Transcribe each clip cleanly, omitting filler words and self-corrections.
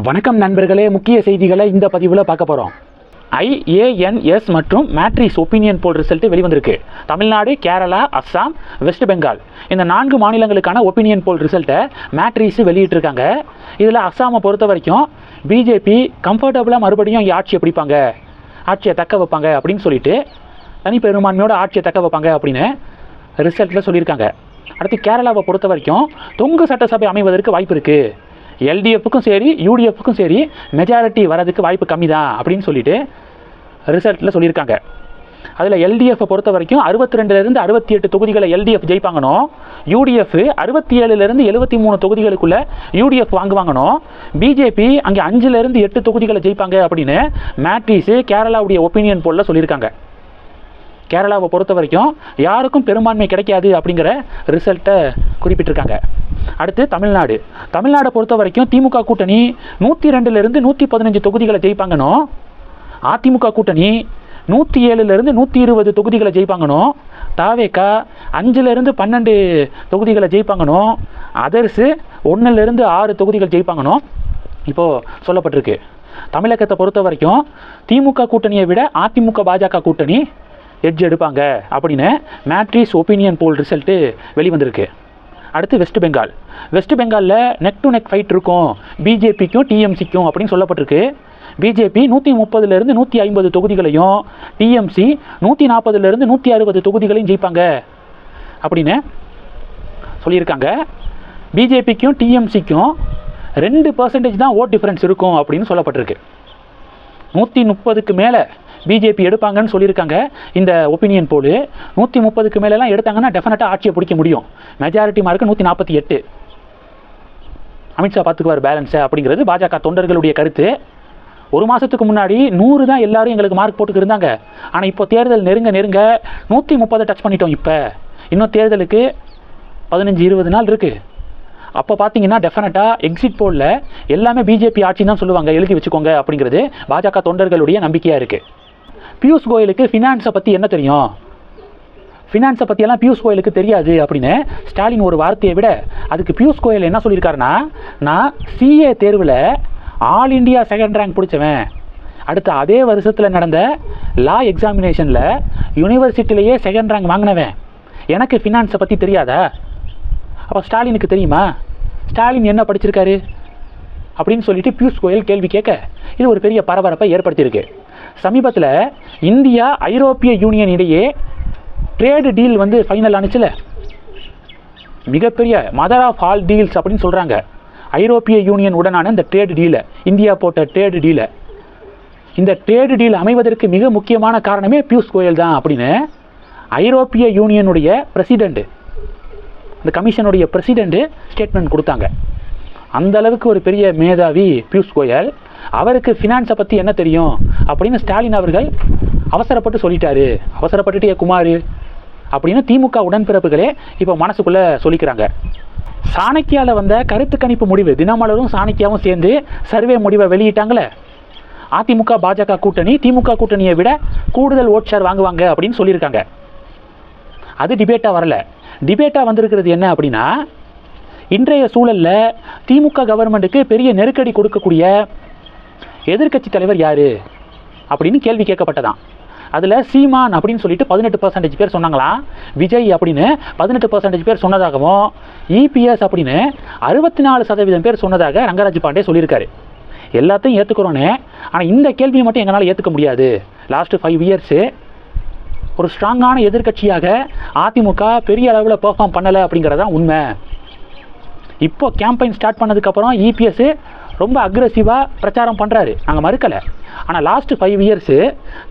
வணக்கம் நண்பர்களே, முக்கிய செய்திகளை இந்த பதிவில் பார்க்க போகிறோம். IANS மற்றும் மேட்ரிக்ஸ் ஒப்பீனியன் போல் ரிசல்ட் வெளிவந்திருக்கு. தமிழ்நாடு, கேரளா, அஸ்ஸாம், வெஸ்ட் பெங்கால் இந்த 4 மாநிலங்களுக்கான ஒப்பீனியன் போல் ரிசல்ட்டை மேட்ரிக்ஸ் வெளியிட்டிருக்காங்க. இதில் அஸ்ஸாமை பொறுத்த வரைக்கும் பிஜேபி கம்ஃபர்டபுளாக மறுபடியும் ஆட்சியை பிடிப்பாங்க, ஆட்சியை தக்க வைப்பாங்க அப்படின்னு சொல்லிட்டு தனிப்பெரும்பான்மையோட ஆட்சியை தக்க வைப்பாங்க அப்படின்னு ரிசல்ட்டில் சொல்லியிருக்காங்க. அடுத்து கேரளாவை பொறுத்த வரைக்கும் தொங்கு சட்டசபை அமைவதற்கு வாய்ப்பு இருக்குது, எல்டிஎஃப்க்கும் சரி யூடிஎஃப்க்கும் சரி மெஜாரிட்டி வரதுக்கு வாய்ப்பு கம்மி தான் அப்படின்னு சொல்லிட்டு ரிசல்ட்டில் சொல்லியிருக்காங்க. அதில் எல்டிஎஃப்பை பொறுத்த வரைக்கும் 62லேருந்து 68 தொகுதிகளை எல்டிஎஃப் ஜெயிப்பாங்கனோ, யூடிஎஃப் 67லேருந்து 73 தொகுதிகளுக்குள்ளே யூடிஎஃப் வாங்குவாங்கனோ, பிஜேபி அங்கே 5லேருந்து 8 தொகுதிகளை ஜெயிப்பாங்க அப்படின்னு மேட்ரிக்ஸ் கேரளாவுடைய ஒப்பீனியன் போலில் சொல்லியிருக்காங்க. கேரளாவை பொறுத்த வரைக்கும் யாருக்கும் பெரும்பான்மை கிடைக்காது அப்படிங்கிற ரிசல்ட்டை குறிப்பிட்டிருக்காங்க. அடுத்து தமிழ்நாடை பொறுத்த வரைக்கும் திமுக கூட்டணி 102லேருந்து 115 தொகுதிகளை ஜெயிப்பாங்கனோ, அதிமுக கூட்டணி 107லேருந்து 120 தொகுதிகளை ஜெயிப்பாங்கனோ, தாவேகா 5லேருந்து 12 தொகுதிகளை ஜெயிப்பாங்கனோ, அதர்ஸு 1லேருந்து 6 தொகுதிகள் ஜெயிப்பாங்கனோ இப்போது சொல்லப்பட்டிருக்கு. தமிழகத்தை பொறுத்த வரைக்கும் திமுக கூட்டணியை விட அதிமுக பாஜக கூட்டணி எட்ஜ் எடுப்பாங்க அப்படின்னு மேட்ரிக்ஸ் ஒப்பீனியன் போல் ரிசல்ட்டு வெளிவந்திருக்கு. அடுத்து வெஸ்ட் பெங்காலில் நெக் டு நெக் ஃபைட் இருக்கும் பிஜேபிக்கும் டிஎம்சிக்கும் அப்படின்னு சொல்லப்பட்டிருக்கு. பிஜேபி 130லேருந்து 150 தொகுதிகளையும், டிஎம்சி 140லேருந்து 160 தொகுதிகளையும் ஜெயிப்பாங்க அப்படின்னு சொல்லியிருக்காங்க. பிஜேபிக்கும் டிஎம்சிக்கும் 2% தான் ஓட் டிஃப்ரென்ஸ் இருக்கும் அப்படின்னு சொல்லப்பட்டிருக்கு. 130க்கு மேலே பிஜேபி எடுப்பாங்கன்னு சொல்லியிருக்காங்க. இந்த ஒப்பீனியன் போல் 130க்கு மேலெலாம் எடுத்தாங்கன்னா டெஃபினட்டாக ஆட்சியை பிடிக்க முடியும். Majority mark 148. அமித்ஷா பார்த்துக்குவார் பேலன்ஸை அப்படிங்கிறது பாஜக தொண்டர்களுடைய கருத்து. ஒரு மாதத்துக்கு முன்னாடி 100 தான் எல்லாரும் எங்களுக்கு மார்க் போட்டுக்கு இருந்தாங்க. ஆனால் இப்போ தேர்தல் நெருங்க 130 டச் பண்ணிட்டோம். இப்போ இன்னும் தேர்தலுக்கு 15-20 நாள் இருக்குது. அப்போ பார்த்தீங்கன்னா டெஃபினட்டாக எக்ஸிட் போலில் எல்லாமே பிஜேபி ஆட்சின்னு தான் சொல்லுவாங்க, எழுதி வச்சுக்கோங்க அப்படிங்கிறது பாஜக தொண்டர்களுடைய நம்பிக்கையாக இருக்குது. பியூஷ் கோயலுக்கு ஃபினான்ஸை பற்றி என்ன தெரியும், ஃபினான்ஸை பற்றியெல்லாம் பியூஷ் கோயலுக்கு தெரியாது அப்படின்னு ஸ்டாலின் ஒரு வார்த்தையை விட அதுக்கு பியூஷ் கோயல் என்ன சொல்லியிருக்காருன்னா, நான் சிஏ தேர்வில் ஆல் இண்டியா செகண்ட் ரேங்க் பிடிச்சவன், அடுத்து அதே வருஷத்தில் நடந்த லா எக்ஸாமினேஷனில் யூனிவர்சிட்டிலேயே செகண்ட் ரேங்க் வாங்கினவன், எனக்கு ஃபினான்ஸை பற்றி தெரியாதா? அப்போ ஸ்டாலினுக்கு தெரியுமா? ஸ்டாலின் என்ன படிச்சிருக்காரு அப்படின்னு சொல்லிட்டு பியூஷ் கோயல் கேள்வி கேட்க இது ஒரு பெரிய பரபரப்பை ஏற்படுத்தியிருக்கு. சமீபத்தில் இந்தியா ஐரோப்பிய யூனியன் இடையே ட்ரேடு டீல் ஃபைனல் ஆனிச்சுல, மிகப்பெரிய மதர் ஆஃப் ஆல் டீல்ஸ் அப்படின்னு சொல்கிறாங்க. ஐரோப்பிய யூனியன் உடனான இந்த ட்ரேடு டீலை, இந்தியா போட்ட ட்ரேடு டீலை, இந்த ட்ரேடு டீல் அமைவதற்கு மிக முக்கியமான காரணமே பியூஷ் கோயல் தான் அப்படின்னு ஐரோப்பிய யூனியனுடைய பிரசிடெண்ட்டு, இந்த கமிஷனுடைய பிரசிடெண்ட்டு ஸ்டேட்மெண்ட் கொடுத்தாங்க. அந்த அளவுக்கு ஒரு பெரிய மேதாவி பியூஷ் கோயல். அவருக்கு ஃபினான்ஸை பற்றி என்ன தெரியும் அப்படின்னு ஸ்டாலின் அவர்கள் அவசரப்பட்டு சொல்லிட்டாரு. அவசரப்பட்டுட்டே குமார் அப்படின்னு திமுக உடன்பிறப்புகளே இப்போ மனசுக்குள்ளே சொல்லிக்கிறாங்க. சாணக்கியாவில் வந்த கருத்து கணிப்பு முடிவு, தினமலரும் சாணக்கியாவும் சேர்ந்து சர்வே முடிவை வெளியிட்டாங்களே, அதிமுக பாஜக கூட்டணி திமுக கூட்டணியை விட கூடுதல் ஓட் ஷேர் வாங்குவாங்க அப்படின்னு சொல்லியிருக்காங்க. அது டிபேட்டாக வரல. டிபேட்டாக வந்திருக்கிறது என்ன அப்படின்னா, இன்றைய சூழலில் திமுக கவர்மெண்ட்டுக்கு பெரிய நெருக்கடி கொடுக்கக்கூடிய எதிர்க்கட்சி தலைவர் யார் அப்படின்னு கேள்வி கேட்கப்பட்டதான். அதில் சீமான் அப்படின்னு சொல்லிட்டு 18% பேர் சொன்னாங்களாம், விஜய் அப்படின்னு 18% பேர் சொன்னதாகவும், இபிஎஸ் அப்படின்னு 64% பேர் சொன்னதாக ரங்கராஜ் பாண்டே சொல்லியிருக்காரு. எல்லாத்தையும் ஏற்றுக்கிறோன்னு, ஆனால் இந்த கேள்வியை மட்டும் எங்களால் ஏற்றுக்க முடியாது. லாஸ்ட்டு 5 இயர்ஸு ஒரு ஸ்ட்ராங்கான எதிர்க்கட்சியாக அதிமுக பெரிய அளவில் பெர்ஃபார்ம் பண்ணலை அப்படிங்கிறதான் உண்மை. இப்போ கேம்பெயின் ஸ்டார்ட் பண்ணதுக்கப்புறம் இபிஎஸ் ரொம்ப அக்ரெசிவாக பிரச்சாரம் பண்ணுறாரு, நாங்கள் மறுக்கலை. ஆனால் லாஸ்ட்டு 5 இயர்ஸு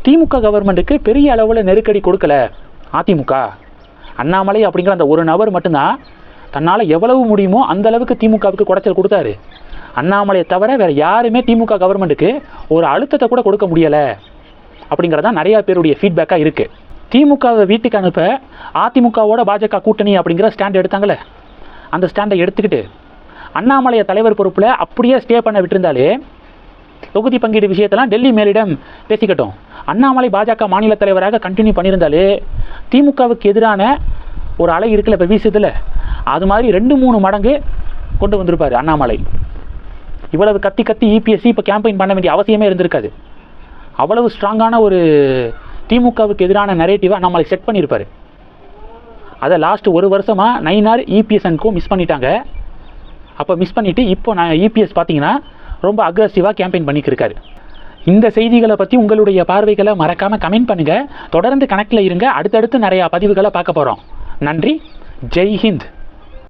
திமுக கவர்மெண்ட்டுக்கு பெரிய அளவில் நெருக்கடி கொடுக்கல அதிமுக. அண்ணாமலை அப்படிங்கிற அந்த ஒரு நபர் மட்டும்தான் தன்னால் எவ்வளவு முடியுமோ அந்த அளவுக்கு திமுகவுக்கு குடைச்சல் கொடுத்தாரு. அண்ணாமலையை தவிர வேறு யாருமே திமுக கவர்மெண்ட்டுக்கு ஒரு அழுத்தத்தை கூட கொடுக்க முடியலை அப்படிங்கிறதான் நிறையா பேருடைய ஃபீட்பேக்காக இருக்குது. திமுகவை வீட்டுக்கு அனுப்ப அதிமுகவோட பாஜக கூட்டணி அப்படிங்கிற ஸ்டாண்ட் எடுத்தாங்களே, அந்த ஸ்டாண்டை எடுத்துக்கிட்டு அண்ணாமலையை தலைவர் பொறுப்பில் அப்படியே ஸ்டே பண்ண விட்டுருந்தாலே, தொகுதி பங்கீடு விஷயத்தெல்லாம் டெல்லி மேலிடம் பேசிக்கட்டும், அண்ணாமலை பாஜக மாநில தலைவராக கண்டினியூ பண்ணியிருந்தாலே திமுகவுக்கு எதிரான ஒரு அலை இருக்குல்ல இப்போ வீசுதில்ல, அது மாதிரி 2-3 மடங்கு கொண்டு வந்திருப்பார் அண்ணாமலை. இவ்வளவு கத்தி கத்தி இபிஎஸ்சி இப்போ கேம்பெயின் பண்ண வேண்டிய அவசியமே இருந்திருக்காது. அவ்வளவு ஸ்ட்ராங்கான ஒரு திமுகவுக்கு எதிரான நரேட்டிவாக நம்மளை செட் பண்ணியிருப்பார். அதை லாஸ்ட் ஒரு வருஷமாக Nainar EPS and co miss பண்ணிட்டாங்க. அப்போ மிஸ் பண்ணிவிட்டு இப்போ இபிஎஸ் பார்த்தீங்கன்னா ரொம்ப அக்ரெசிவாக கேம்பெயின் பண்ணிக்கிருக்காரு. இந்த செய்திகளை பற்றி உங்களுடைய பார்வைகளை மறக்காமல் கமெண்ட் பண்ணுங்கள். தொடர்ந்து கனெக்டில் இருங்க. அடுத்தடுத்து நிறையா பதிவுகளை பார்க்க போகிறோம். நன்றி. ஜெய் ஹிந்த்.